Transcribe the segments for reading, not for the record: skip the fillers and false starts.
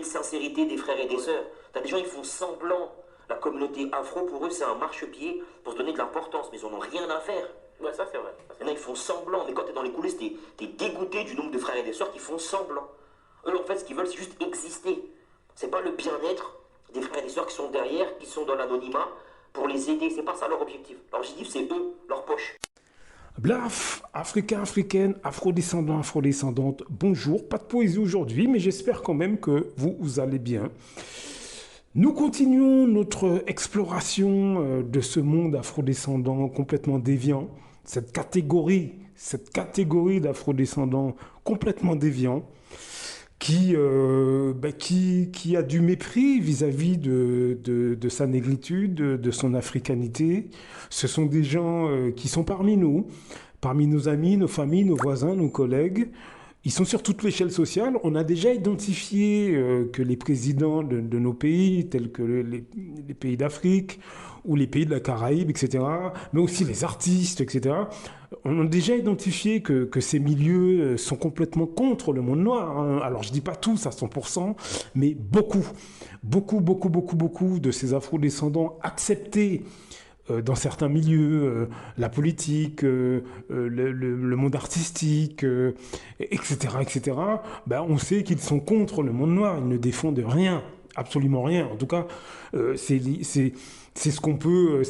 sincérité des frères et des sœurs. T'as des gens, ils font semblant. La communauté afro, pour eux, c'est un marchepied pour se donner de l'importance, mais ils en ont rien à faire. Ouais, ça c'est vrai. Il y en a, ils font semblant, mais quand t'es dans les coulisses, t'es dégoûté du nombre de frères et de sœurs qui font semblant. Eux, en fait, ce qu'ils veulent, c'est juste exister. C'est pas le bien-être des frères et des sœurs qui sont derrière, qui sont dans l'anonymat, pour les aider. C'est pas ça leur objectif. Leur objectif, c'est eux, leur poche. Blaf, Africains, Africaines, Afrodescendants, Afrodescendantes, bonjour. Pas de poésie aujourd'hui, mais j'espère quand même que vous allez bien. Nous continuons notre exploration de ce monde afrodescendant complètement déviant, cette catégorie d'afrodescendants complètement déviants qui a du mépris vis-à-vis de sa négritude, de son africanité. Ce sont des gens qui sont parmi nous, parmi nos amis, nos familles, nos voisins, nos collègues. Ils sont sur toute l'échelle sociale. On a déjà identifié que les présidents de nos pays, tels que les pays d'Afrique ou les pays de la Caraïbe, etc., mais aussi les artistes, etc., on a déjà identifié que ces milieux sont complètement contre le monde noir. Hein. Alors, je ne dis pas tous à 100%, mais beaucoup de ces afro-descendants acceptés dans certains milieux, la politique, le monde artistique, etc., ben on sait qu'ils sont contre le monde noir, ils ne défendent rien, absolument rien. En tout cas, c'est ce qu'on peut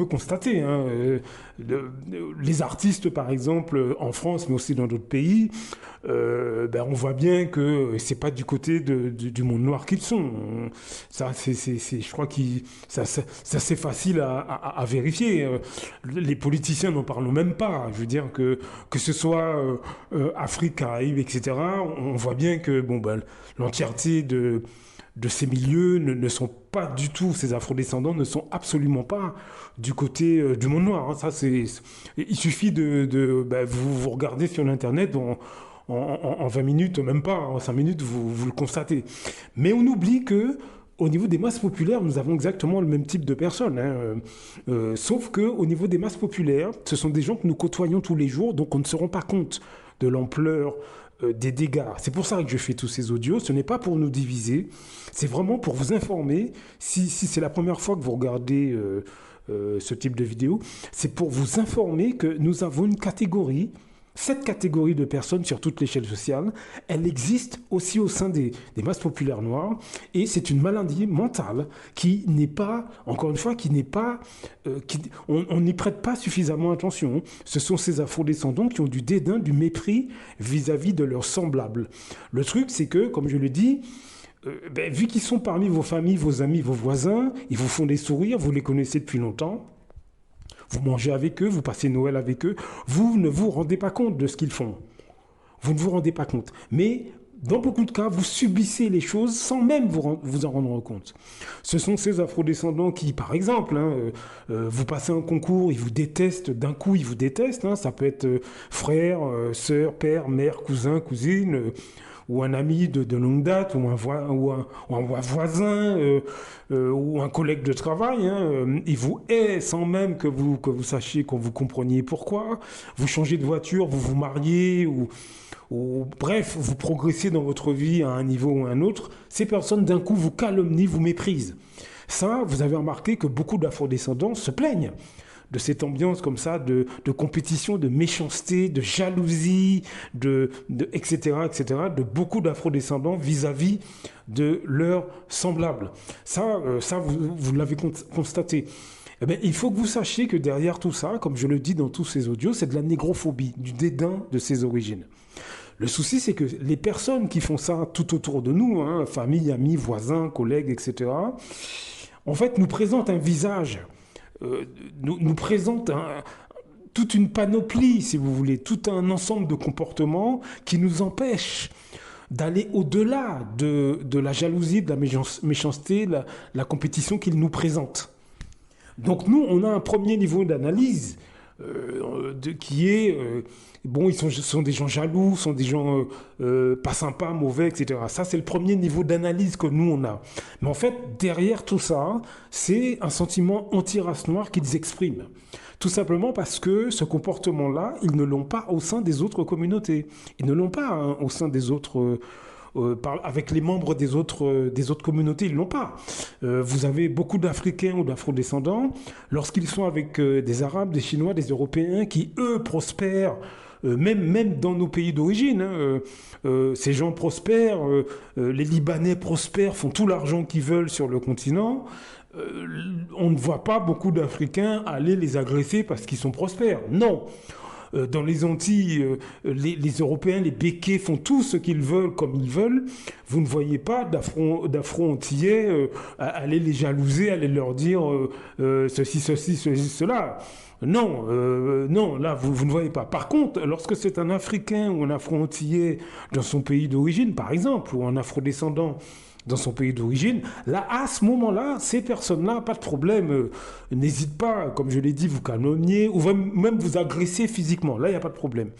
constater. Hein. Les artistes, par exemple, en France, mais aussi dans d'autres pays, on voit bien que c'est pas du côté du monde noir qu'ils sont. Ça, je crois que ça c'est facile à vérifier. Les politiciens n'en parlons même pas. Je veux dire que ce soit Afrique, Caraïbes, etc. On voit bien que l'entièreté de ces milieux ne sont pas du tout, ces afrodescendants ne sont absolument pas du côté du monde noir. Hein. Ça, il suffit vous regardez sur l'internet en 20 minutes, même pas, en 5 minutes, vous le constatez. Mais on oublie que au niveau des masses populaires, nous avons exactement le même type de personnes. Hein. Sauf qu'au niveau des masses populaires, ce sont des gens que nous côtoyons tous les jours, donc on ne se rend pas compte de l'ampleur des dégâts. C'est pour ça que je fais tous ces audios. Ce n'est pas pour nous diviser, c'est vraiment pour vous informer. Si c'est la première fois que vous regardez ce type de vidéo, c'est pour vous informer que nous avons une catégorie. Cette catégorie de personnes sur toute l'échelle sociale, elle existe aussi au sein des masses populaires noires et c'est une maladie mentale qui n'est pas, encore une fois, on n'y prête pas suffisamment attention. Ce sont ces afrodescendants qui ont du dédain, du mépris vis-à-vis de leurs semblables. Le truc, c'est que, comme je le dis, vu qu'ils sont parmi vos familles, vos amis, vos voisins, ils vous font des sourires, vous les connaissez depuis longtemps. Vous mangez avec eux, vous passez Noël avec eux, vous ne vous rendez pas compte de ce qu'ils font. Vous ne vous rendez pas compte. Mais dans beaucoup de cas, vous subissez les choses sans même vous en rendre compte. Ce sont ces afrodescendants qui, par exemple, vous passez un concours, ils vous détestent, d'un coup ils vous détestent. Hein, ça peut être frère, sœur, père, mère, cousin, cousine... ou un ami de longue date, ou un voisin, ou un collègue de travail, hein, il vous hait sans même que vous sachiez, que vous compreniez pourquoi. Vous changez de voiture, vous vous mariez, ou bref, vous progressez dans votre vie à un niveau ou à un autre. Ces personnes, d'un coup, vous calomnient, vous méprisent. Ça, vous avez remarqué que beaucoup d'afrodescendants se plaignent de cette ambiance comme ça, de compétition, de méchanceté, de jalousie, etc., de beaucoup d'afrodescendants vis-à-vis de leurs semblables. Ça vous l'avez constaté. Eh bien, il faut que vous sachiez que derrière tout ça, comme je le dis dans tous ces audios, c'est de la négrophobie, du dédain de ses origines. Le souci, c'est que les personnes qui font ça tout autour de nous, hein, famille, amis, voisins, collègues, etc., en fait, nous présentent un visage, nous présentent toute une panoplie, si vous voulez, tout un ensemble de comportements qui nous empêchent d'aller au-delà de la jalousie, de la méchanceté, la compétition qu'ils nous présentent. Donc nous, on a un premier niveau d'analyse qui est... bon, sont des gens jaloux, sont des gens pas sympas, mauvais, etc. Ça, c'est le premier niveau d'analyse que nous, on a. Mais en fait, derrière tout ça, c'est un sentiment anti-race noire qu'ils expriment. Tout simplement parce que ce comportement-là, ils ne l'ont pas au sein des autres communautés. Ils ne l'ont pas au sein des autres avec les membres des autres communautés, ils l'ont pas. Vous avez beaucoup d'Africains ou d'Afro-descendants, lorsqu'ils sont avec des Arabes, des Chinois, des Européens, qui, eux, prospèrent, même dans nos pays d'origine, hein, ces gens prospèrent, les Libanais prospèrent, font tout l'argent qu'ils veulent sur le continent. On ne voit pas beaucoup d'Africains aller les agresser parce qu'ils sont prospères. Non. Dans les Antilles, les Européens, les béquets font tout ce qu'ils veulent comme ils veulent. Vous ne voyez pas d'Afro-Antillais aller les jalouser, aller leur dire ceci, cela. Non, non, là, vous ne voyez pas. Par contre, lorsque c'est un Africain ou un Afro-Antillais dans son pays d'origine, par exemple, ou un Afro-descendant dans son pays d'origine, là, à ce moment-là, ces personnes-là, pas de problème, n'hésitent pas, comme je l'ai dit, vous calomnier ou même vous agresser physiquement. Là, il n'y a pas de problème.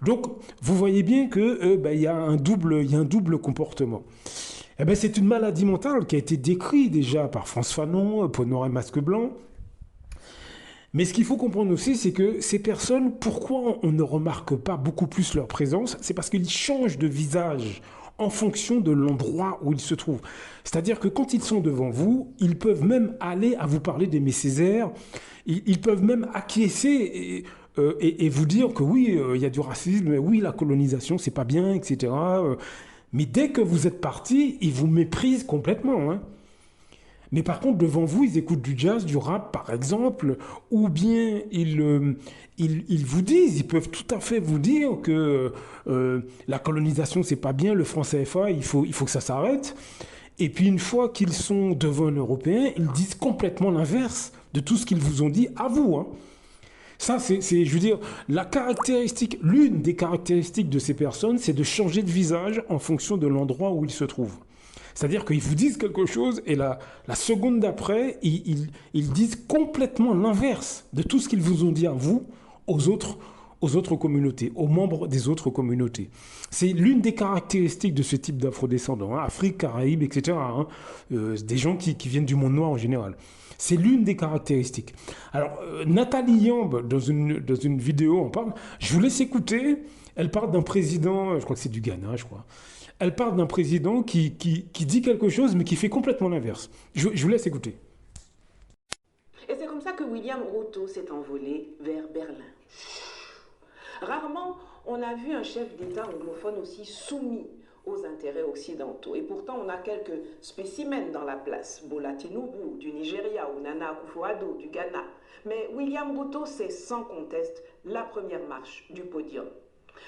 Donc, vous voyez bien que il y a un double comportement. Eh ben, c'est une maladie mentale qui a été décrite déjà par Frantz Fanon, Peau noire et masque blanc. Mais ce qu'il faut comprendre aussi, c'est que ces personnes, pourquoi on ne remarque pas beaucoup plus leur présence? C'est parce qu'ils changent de visage en fonction de l'endroit où ils se trouvent. C'est-à-dire que quand ils sont devant vous, ils peuvent même aller à vous parler d'Aimé Césaire, ils peuvent même acquiescer et vous dire que oui, il y a du racisme, oui, la colonisation, c'est pas bien, etc. Mais dès que vous êtes parti, ils vous méprisent complètement, hein. Mais par contre, devant vous, ils écoutent du jazz, du rap, par exemple, ou bien ils vous disent, ils peuvent tout à fait vous dire que la colonisation, c'est pas bien, le franc CFA, il faut que ça s'arrête. Et puis une fois qu'ils sont devant un Européen, ils disent complètement l'inverse de tout ce qu'ils vous ont dit à vous, hein. Ça, je veux dire, l'une des caractéristiques de ces personnes, c'est de changer de visage en fonction de l'endroit où ils se trouvent. C'est-à-dire qu'ils vous disent quelque chose et la seconde d'après, ils disent complètement l'inverse de tout ce qu'ils vous ont dit à vous, aux autres communautés, aux membres des autres communautés. C'est l'une des caractéristiques de ce type d'afrodescendants, hein, Afrique, Caraïbes, etc. Hein, des gens qui viennent du monde noir en général. C'est l'une des caractéristiques. Alors, Nathalie Yamb, dans une vidéo, en parle. Je vous laisse écouter. Elle parle d'un président, je crois que c'est du Ghana, je crois. Elle parle d'un président qui dit quelque chose, mais qui fait complètement l'inverse. Je vous laisse écouter. Et c'est comme ça que William Ruto s'est envolé vers Berlin. Rarement, on a vu un chef d'État anglophone aussi soumis aux intérêts occidentaux. Et pourtant, on a quelques spécimens dans la place. Bola Tinubu du Nigeria ou Nana Akufo-Addo du Ghana. Mais William Ruto, c'est sans conteste la première marche du podium.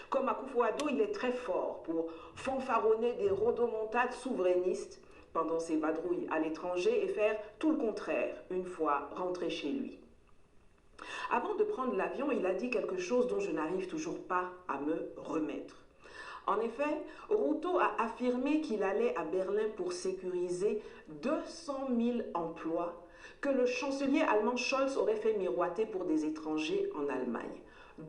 Comme Akufo-Addo, il est très fort pour fanfaronner des rodomontades souverainistes pendant ses vadrouilles à l'étranger et faire tout le contraire une fois rentré chez lui. Avant de prendre l'avion, il a dit quelque chose dont je n'arrive toujours pas à me remettre. En effet, Ruto a affirmé qu'il allait à Berlin pour sécuriser 200 000 emplois que le chancelier allemand Scholz aurait fait miroiter pour des étrangers en Allemagne.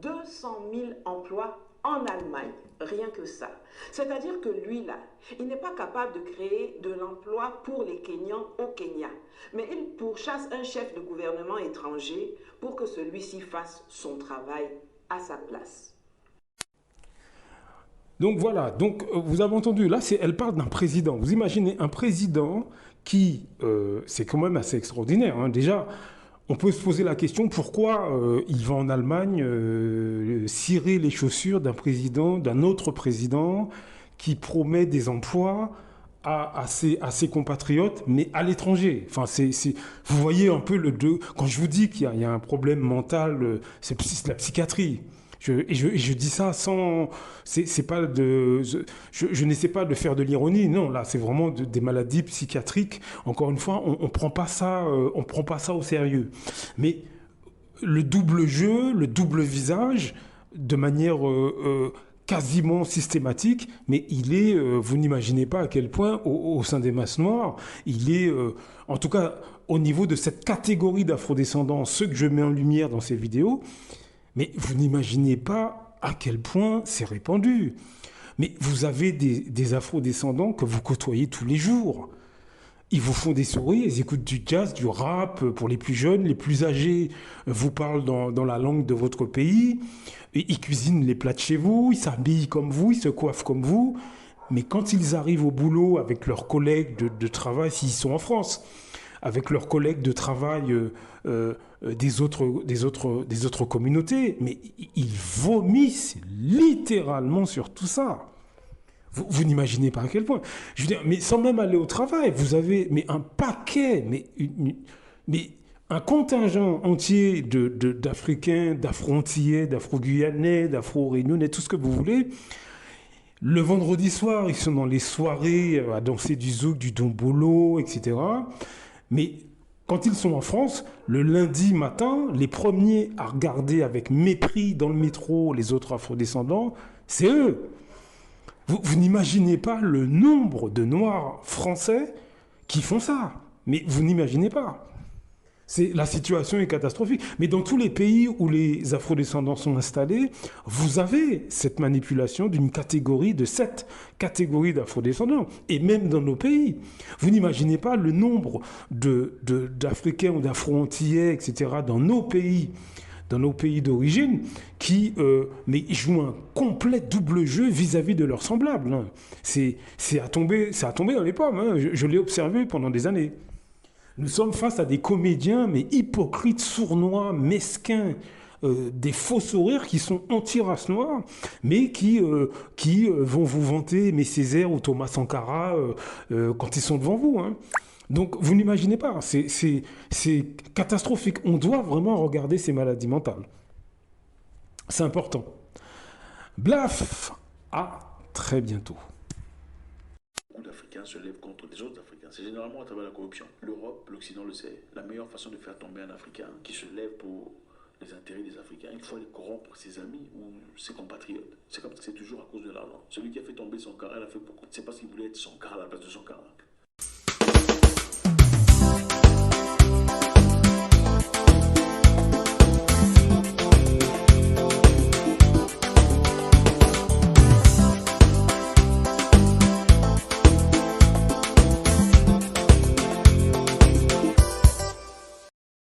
200 000 emplois en Allemagne, rien que ça. C'est-à-dire que lui, là, il n'est pas capable de créer de l'emploi pour les Kenyans au Kenya. Mais il pourchasse un chef de gouvernement étranger pour que celui-ci fasse son travail à sa place. Donc voilà, donc vous avez entendu, là, elle parle d'un président. Vous imaginez un président qui, c'est quand même assez extraordinaire, hein, déjà. On peut se poser la question pourquoi il va en Allemagne cirer les chaussures d'un autre président qui promet des emplois à ses compatriotes, mais à l'étranger. Enfin, vous voyez un peu quand je vous dis qu'il y a un problème mental, c'est la psychiatrie. Je dis ça sans... c'est pas je n'essaie pas de faire de l'ironie, non, là, c'est vraiment des maladies psychiatriques. Encore une fois, on prend pas ça au sérieux. Mais le double jeu, le double visage, de manière quasiment systématique, mais vous n'imaginez pas à quel point, au sein des masses noires, il est, en tout cas, au niveau de cette catégorie d'afrodescendants, ceux que je mets en lumière dans ces vidéos, mais vous n'imaginez pas à quel point c'est répandu. Mais vous avez des afrodescendants que vous côtoyez tous les jours. Ils vous font des souris, ils écoutent du jazz, du rap pour les plus jeunes, les plus âgés vous parlent dans la langue de votre pays, ils cuisinent les plats de chez vous, ils s'habillent comme vous, ils se coiffent comme vous. Mais quand ils arrivent au boulot avec leurs collègues de travail, s'ils sont en France, avec leurs collègues de travail des autres communautés, mais ils vomissent littéralement sur tout ça. Vous n'imaginez pas à quel point. Je veux dire, mais sans même aller au travail, vous avez un paquet, mais un contingent entier d'Africains, d'Afro-Antillais, d'Afro-Guyanais, d'Afro-Réunionnais, tout ce que vous voulez. Le vendredi soir, ils sont dans les soirées à danser du zouk, du dombolo, etc. Mais quand ils sont en France, le lundi matin, les premiers à regarder avec mépris dans le métro les autres afrodescendants, c'est eux. Vous n'imaginez pas le nombre de Noirs français qui font ça. Mais vous n'imaginez pas. La situation est catastrophique. Mais dans tous les pays où les afrodescendants sont installés, vous avez cette manipulation d'une catégorie, de cette catégorie d'afrodescendants. Et même dans nos pays. Vous n'imaginez pas le nombre d'Africains ou d'Afro-Antillais, etc., dans nos pays d'origine, qui jouent un complet double jeu vis-à-vis de leurs semblables. Hein. C'est à tomber dans les pommes. Hein. Je l'ai observé pendant des années. Nous sommes face à des comédiens, mais hypocrites, sournois, mesquins, des faux sourires qui sont anti-race noire, mais qui vont vous vanter mes Césaire ou Thomas Sankara quand ils sont devant vous. Hein. Donc, vous n'imaginez pas, c'est catastrophique. On doit vraiment regarder ces maladies mentales. C'est important. Blaf, à très bientôt. Beaucoup d'Africains se lèvent contre des autres Africains. C'est généralement à travers la corruption. L'Europe, l'Occident le sait. La meilleure façon de faire tomber un Africain qui se lève pour les intérêts des Africains, il faut aller corrompre ses amis ou ses compatriotes. C'est comme ça que c'est toujours à cause de l'argent. Celui qui a fait tomber Sankara, il a fait pourquoi? C'est parce qu'il voulait être Sankara à la place de Sankara.